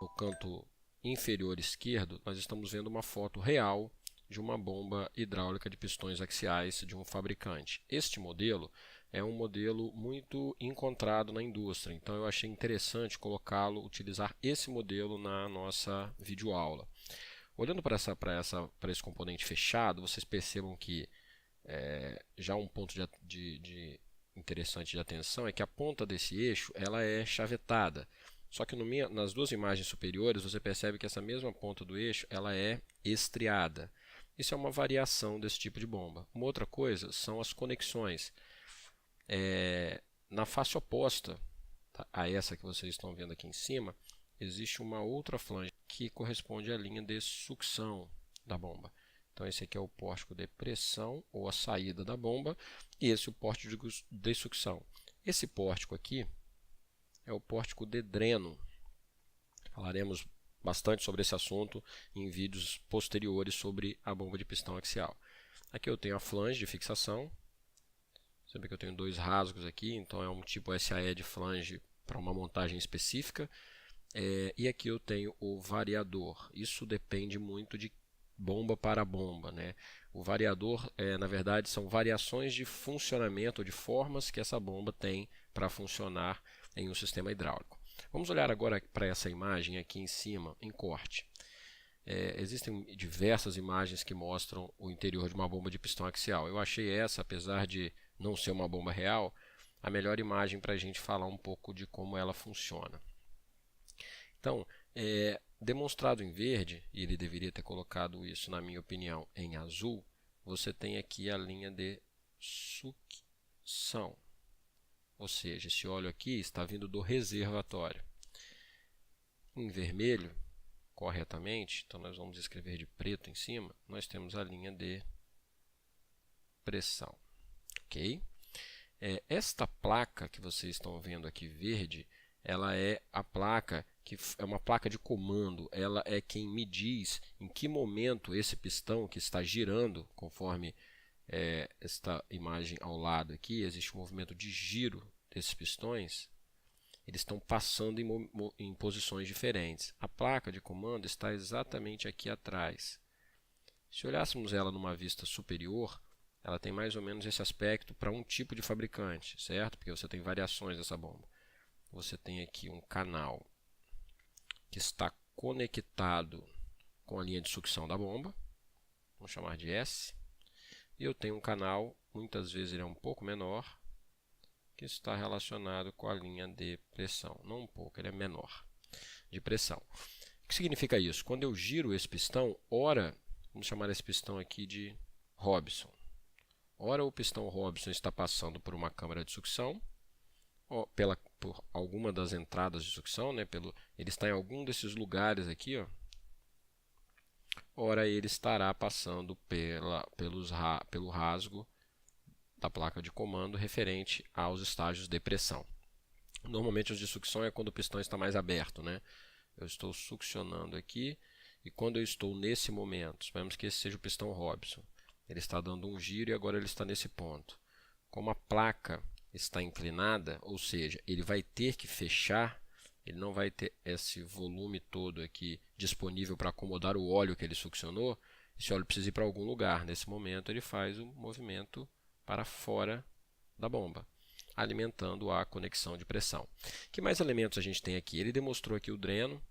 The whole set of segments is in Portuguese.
no canto inferior esquerdo, nós estamos vendo uma foto real de uma bomba hidráulica de pistões axiais de um fabricante. Este modelo é um modelo muito encontrado na indústria, então eu achei interessante colocá-lo, utilizar esse modelo na nossa videoaula. Olhando para esse componente fechado, vocês percebam que já um ponto interessante de atenção é que a ponta desse eixo ela é chavetada. Só que nas duas imagens superiores você percebe que essa mesma ponta do eixo ela é estriada. Isso é uma variação desse tipo de bomba. Uma outra coisa são as conexões. Na face oposta a essa que vocês estão vendo aqui em cima, existe uma outra flange que corresponde à linha de sucção da bomba. Então esse aqui é o pórtico de pressão ou a saída da bomba e esse é o pórtico de sucção. Esse pórtico aqui é o pórtico de dreno. Falaremos bastante sobre esse assunto em vídeos posteriores sobre a bomba de pistão axial. Aqui eu tenho a flange de fixação. Você vê que eu tenho dois rasgos aqui, então é um tipo SAE de flange para uma montagem específica. E aqui eu tenho o variador. Isso depende muito de bomba para bomba, né? O variador, na verdade, são variações de funcionamento ou de formas que essa bomba tem para funcionar em um sistema hidráulico. Vamos olhar agora para essa imagem aqui em cima, em corte. Existem diversas imagens que mostram o interior de uma bomba de pistão axial. Eu achei essa, apesar de não ser uma bomba real, a melhor imagem para a gente falar um pouco de como ela funciona. Então, demonstrado em verde, e ele deveria ter colocado isso, na minha opinião, em azul, você tem aqui a linha de sucção. Ou seja, esse óleo aqui está vindo do reservatório. Em vermelho, corretamente, então nós vamos escrever de preto em cima, nós temos a linha de pressão. Ok? Esta placa que vocês estão vendo aqui verde, ela é a placa que é uma placa de comando, ela é quem me diz em que momento esse pistão que está girando, conforme esta imagem ao lado aqui, existe um movimento de giro desses pistões, eles estão passando em posições diferentes. A placa de comando está exatamente aqui atrás. Se olhássemos ela numa vista superior, ela tem mais ou menos esse aspecto para um tipo de fabricante, certo? Porque você tem variações dessa bomba. Você tem aqui um canal que está conectado com a linha de sucção da bomba, vamos chamar de S, e eu tenho um canal, muitas vezes ele é um pouco menor, que está relacionado com a linha de pressão, não um pouco, ele é menor, de pressão. O que significa isso? Quando eu giro esse pistão, ora, vamos chamar esse pistão aqui de Robson, ora o pistão Robson está passando por uma câmara de sucção, por alguma das entradas de sucção, né, ele está em algum desses lugares aqui, ó. Ora ele estará passando pelo rasgo da placa de comando referente aos estágios de pressão. Normalmente os de sucção é quando o pistão está mais aberto, né? Eu estou succionando aqui e quando eu estou nesse momento, suponhamos que esse seja o pistão Robson, ele está dando um giro e agora ele está nesse ponto. Como a placa está inclinada, ou seja, ele vai ter que fechar, ele não vai ter esse volume todo aqui disponível para acomodar o óleo que ele succionou, esse óleo precisa ir para algum lugar. Nesse momento ele faz o movimento para fora da bomba, alimentando a conexão de pressão. Que mais elementos a gente tem aqui? Ele demonstrou aqui o dreno.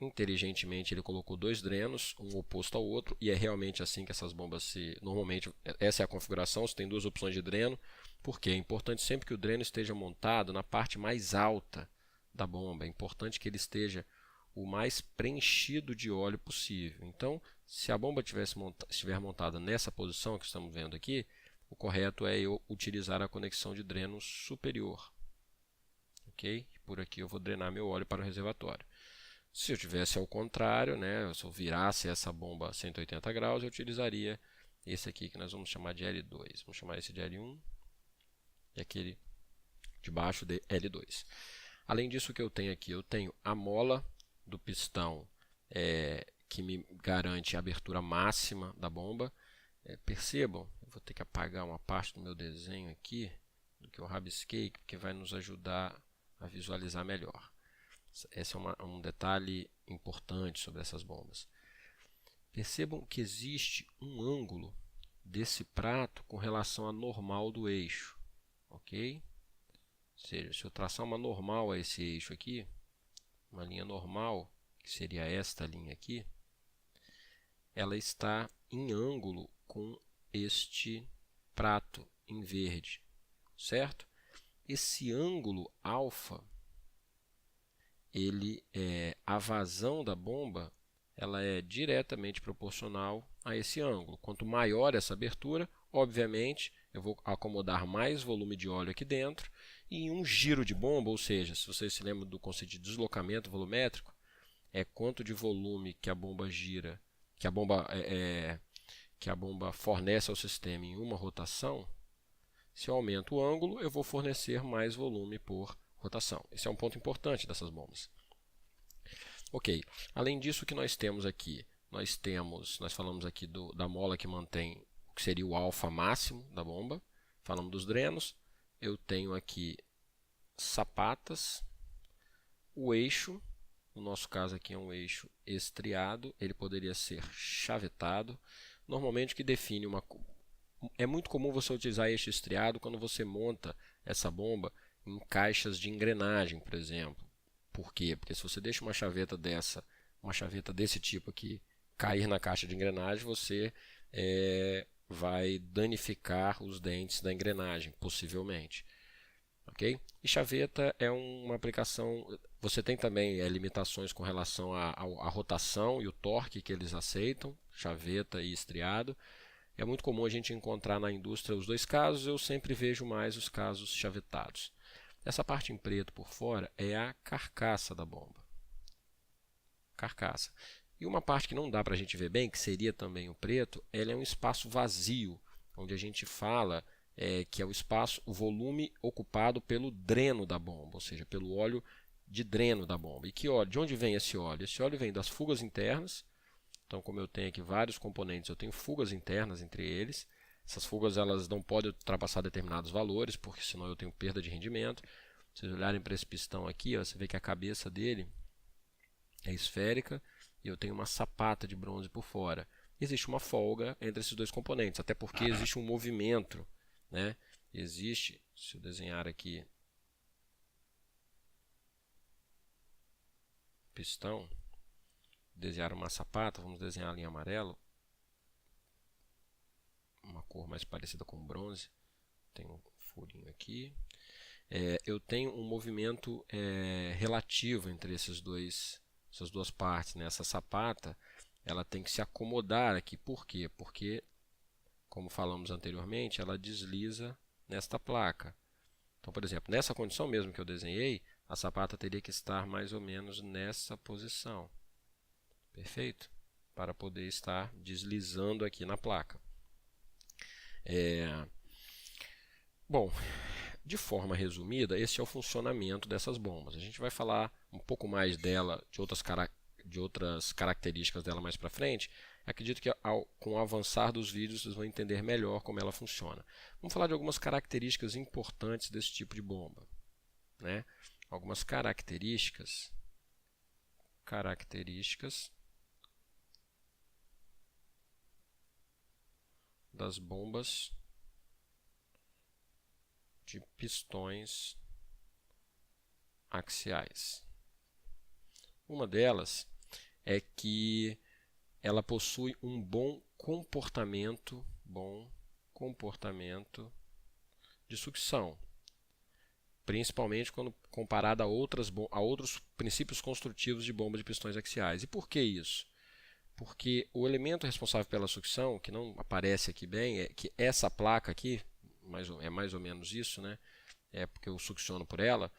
Inteligentemente ele colocou dois drenos, um oposto ao outro, e é realmente assim que essas bombas normalmente, essa é a configuração, você tem duas opções de dreno, porque é importante sempre que o dreno esteja montado na parte mais alta da bomba, é importante que ele esteja o mais preenchido de óleo possível. Então, se a bomba estiver montada nessa posição que estamos vendo aqui, o correto é eu utilizar a conexão de dreno superior. Ok? Por aqui eu vou drenar meu óleo para o reservatório. Se eu tivesse ao contrário, né, se eu virasse essa bomba a 180 graus, eu utilizaria esse aqui que nós vamos chamar de L2. Vamos chamar esse de L1 e aquele de baixo de L2. Além disso, o que eu tenho aqui? Eu tenho a mola do pistão que me garante a abertura máxima da bomba. Percebam, eu vou ter que apagar uma parte do meu desenho aqui, do que eu rabisquei, que vai nos ajudar a visualizar melhor. Esse é um detalhe importante sobre essas bombas. Percebam que existe um ângulo desse prato com relação à normal do eixo, ok? Ou seja, se eu traçar uma normal a esse eixo aqui, uma linha normal, que seria esta linha aqui, ela está em ângulo com este prato em verde, certo? Esse ângulo alfa, a vazão da bomba, ela é diretamente proporcional a esse ângulo. Quanto maior essa abertura, obviamente, eu vou acomodar mais volume de óleo aqui dentro, e em um giro de bomba, ou seja, se vocês se lembram do conceito de deslocamento volumétrico, é quanto de volume que a bomba gira, que a bomba fornece ao sistema em uma rotação. Se eu aumento o ângulo, eu vou fornecer mais volume por rotação. Esse é um ponto importante dessas bombas. Ok, além disso, o que nós temos aqui? Nós falamos aqui da mola que mantém o que seria o alfa máximo da bomba. Falamos dos drenos. Eu tenho aqui sapatas. O eixo, no nosso caso aqui é um eixo estriado, ele poderia ser chavetado. Normalmente o que define é muito comum você utilizar eixo estriado quando você monta essa bomba em caixas de engrenagem, por exemplo. Por quê? Porque se você deixa uma chaveta desse tipo aqui, cair na caixa de engrenagem, você vai danificar os dentes da engrenagem, possivelmente. Okay? E chaveta é uma aplicação, você tem também limitações com relação à rotação e o torque que eles aceitam, chaveta e estriado. É muito comum a gente encontrar na indústria os dois casos, eu sempre vejo mais os casos chavetados. Essa parte em preto por fora é a carcaça da bomba. Carcaça. E uma parte que não dá para a gente ver bem, que seria também o preto, ela é um espaço vazio, onde a gente fala que é o volume ocupado pelo dreno da bomba, ou seja, pelo óleo de dreno da bomba. E que óleo? De onde vem esse óleo? Esse óleo vem das fugas internas. Então, como eu tenho aqui vários componentes, eu tenho fugas internas entre eles. Essas fugas elas não podem ultrapassar determinados valores, porque senão eu tenho perda de rendimento. Se vocês olharem para esse pistão aqui, ó, você vê que a cabeça dele é esférica e eu tenho uma sapata de bronze por fora. Existe uma folga entre esses dois componentes, até porque existe um movimento, né? Se eu desenhar aqui pistão, desenhar uma sapata, vamos desenhar a linha amarela, uma cor mais parecida com bronze, tem um furinho aqui. Eu tenho um movimento relativo entre essas duas partes, né? Essa sapata ela tem que se acomodar aqui. Por quê? Porque, como falamos anteriormente, ela desliza nesta placa. Então, por exemplo, nessa condição mesmo que eu desenhei, a sapata teria que estar mais ou menos nessa posição. Perfeito? Para poder estar deslizando aqui na placa. Bom, de forma resumida, esse é o funcionamento dessas bombas. A gente vai falar um pouco mais dela, de outras características dela mais para frente. Acredito que com o avançar dos vídeos vocês vão entender melhor como ela funciona. Vamos falar de algumas características importantes desse tipo de bomba, né? Algumas características das bombas de pistões axiais. Uma delas é que ela possui um bom comportamento de sucção, principalmente quando comparada a outros princípios construtivos de bomba de pistões axiais. E por que isso? Porque o elemento responsável pela sucção, que não aparece aqui bem, é que essa placa aqui, é mais ou menos isso, né? É porque eu succiono por ela.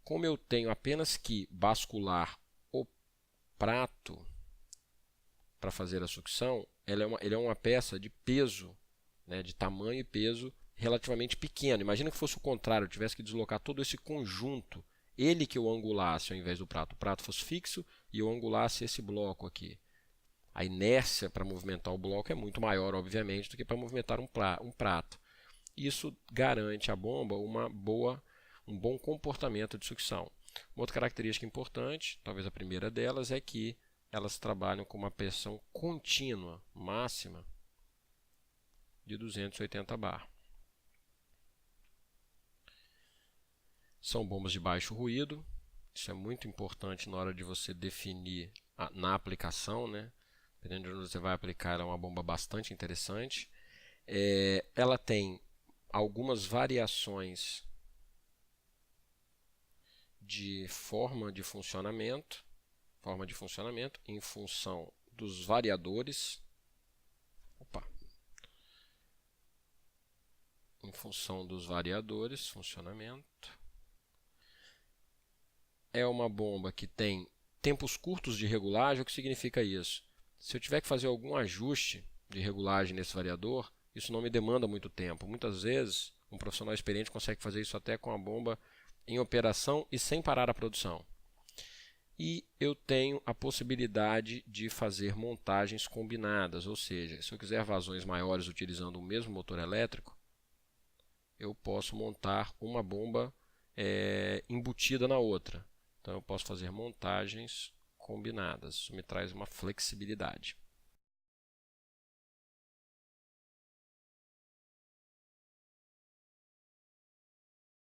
Como eu tenho apenas que bascular o prato para fazer a sucção, ele é uma peça de peso, né? De tamanho e peso relativamente pequeno. Imagina que fosse o contrário, eu tivesse que deslocar todo esse conjunto, ele que eu angulasse ao invés do prato. O prato fosse fixo e eu angulasse esse bloco aqui. A inércia para movimentar o bloco é muito maior, obviamente, do que para movimentar um prato. Isso garante à bomba um bom comportamento de sucção. Uma outra característica importante, talvez a primeira delas, é que elas trabalham com uma pressão contínua máxima de 280 bar. São bombas de baixo ruído, isso é muito importante na hora de você definir na aplicação, né? Dependendo de onde você vai aplicar, ela é uma bomba bastante interessante. Ela tem algumas variações de forma de funcionamento em função dos variadores. Funcionamento. É uma bomba que tem tempos curtos de regulagem. O que significa isso? Se eu tiver que fazer algum ajuste de regulagem nesse variador, isso não me demanda muito tempo. Muitas vezes, um profissional experiente consegue fazer isso até com a bomba em operação e sem parar a produção. E eu tenho a possibilidade de fazer montagens combinadas, ou seja, se eu quiser vazões maiores utilizando o mesmo motor elétrico, eu posso montar uma bomba embutida na outra. Então eu posso fazer montagens combinadas. Isso me traz uma flexibilidade.